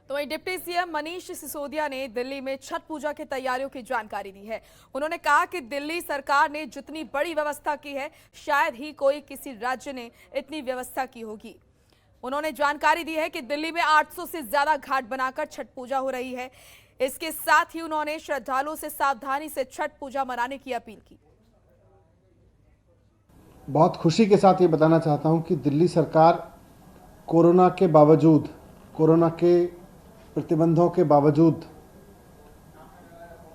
तो वहीं deputy CM Manish Sisodia ने दिल्ली में छठ पूजा की तैयारियों की जानकारी दी है। उन्होंने कहा कि दिल्ली सरकार ने जितनी बड़ी व्यवस्था की है, शायद ही कोई किसी राज्य ने इतनी व्यवस्था की होगी। उन्होंने जानकारी दी है कि दिल्ली में 800 से ज्यादा घाट बनाकर छठ पूजा हो रही है। इसके साथ ही उन्होंने श्रद्धालुओं से सावधानी से छठ पूजा मनाने की अपील की। बहुत खुशी के साथ ये बताना चाहता हूं कि दिल्ली सरकार कोरोना के बावजूद, कोरोना के प्रतिबंधों के बावजूद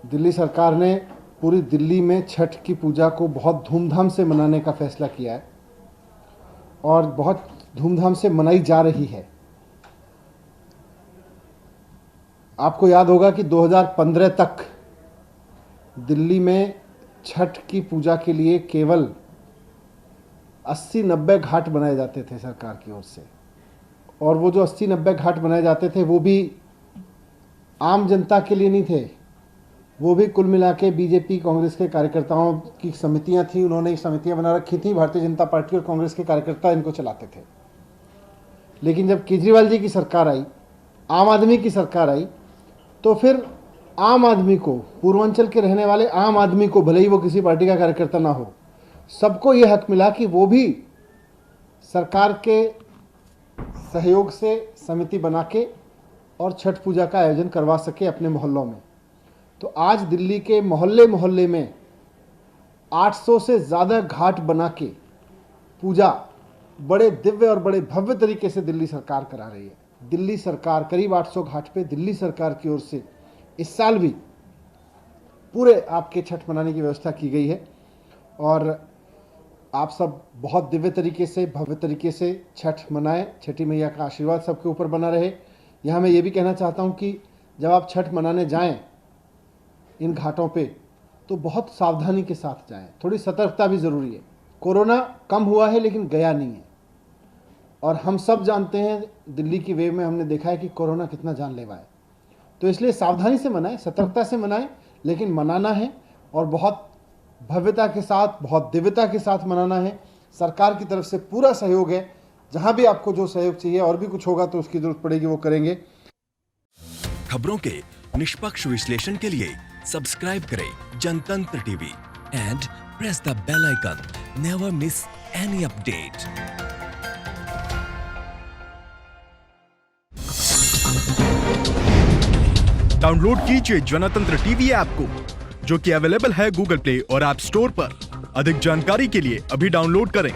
दिल्ली सरकार ने पूरी दिल्ली में छठ की पूजा को बहुत धूमधाम से मनाने का फैसला किया है और बहुत धूमधाम से मनाई जा रही है। आपको याद होगा कि 2015 तक दिल्ली में छठ की पूजा के लिए केवल 80-90 घाट बनाए जाते थे सरकार की ओर से, और वो जो 80-90 घाट बनाए जाते थे वो भी आम जनता के लिए नहीं थे। वो भी कुल मिला के बीजेपी कांग्रेस के कार्यकर्ताओं की समितियां थी, उन्होंने समितियां बना रखी थी। भारतीय जनता पार्टी और कांग्रेस के कार्यकर्ता इनको चलाते थे। लेकिन जब केजरीवाल जी की सरकार आई, आम आदमी की सरकार आई, तो फिर आम आदमी को, पूर्वांचल के रहने वाले आम आदमी को, भले ही वो किसी पार्टी का कार्यकर्ता ना हो, सबको ये हक मिला कि वो भी सरकार के सहयोग से समिति बना के और छठ पूजा का आयोजन करवा सके अपने मोहल्लों में। तो आज दिल्ली के मोहल्ले मोहल्ले में 800 से ज़्यादा घाट बना के पूजा बड़े दिव्य और बड़े भव्य तरीके से दिल्ली सरकार करा रही है। दिल्ली सरकार करीब 800 घाट पे दिल्ली सरकार की ओर से इस साल भी पूरे आपके छठ मनाने की व्यवस्था की गई है और आप सब बहुत दिव्य तरीके से, भव्य तरीके से छठ मनाएं। छठी मैया का आशीर्वाद सबके ऊपर बना रहे। यहाँ मैं ये भी कहना चाहता हूँ कि जब आप छठ मनाने जाएं इन घाटों पे, तो बहुत सावधानी के साथ जाएं। थोड़ी सतर्कता भी ज़रूरी है। कोरोना कम हुआ है लेकिन गया नहीं है, और हम सब जानते हैं, दिल्ली की वेव में हमने देखा है कि कोरोना कितना जानलेवा है। तो इसलिए सावधानी से मनाएं, सतर्कता से मनाएं, लेकिन मनाना है और बहुत भव्यता के साथ, बहुत दिव्यता के साथ मनाना है। सरकार की तरफ से पूरा सहयोग है। जहां भी आपको जो सहयोग चाहिए और भी कुछ होगा तो उसकी जरूरत पड़ेगी, वो करेंगे। खबरों के निष्पक्ष विश्लेषण के लिए सब्सक्राइब करें Janatantra TV and press the bell icon. Never miss any update. Download कीजिए जनतंत्र टीवी ऐप को, जो कि अवेलेबल है गूगल प्ले और ऐप स्टोर पर। अधिक जानकारी के लिए अभी डाउनलोड करें।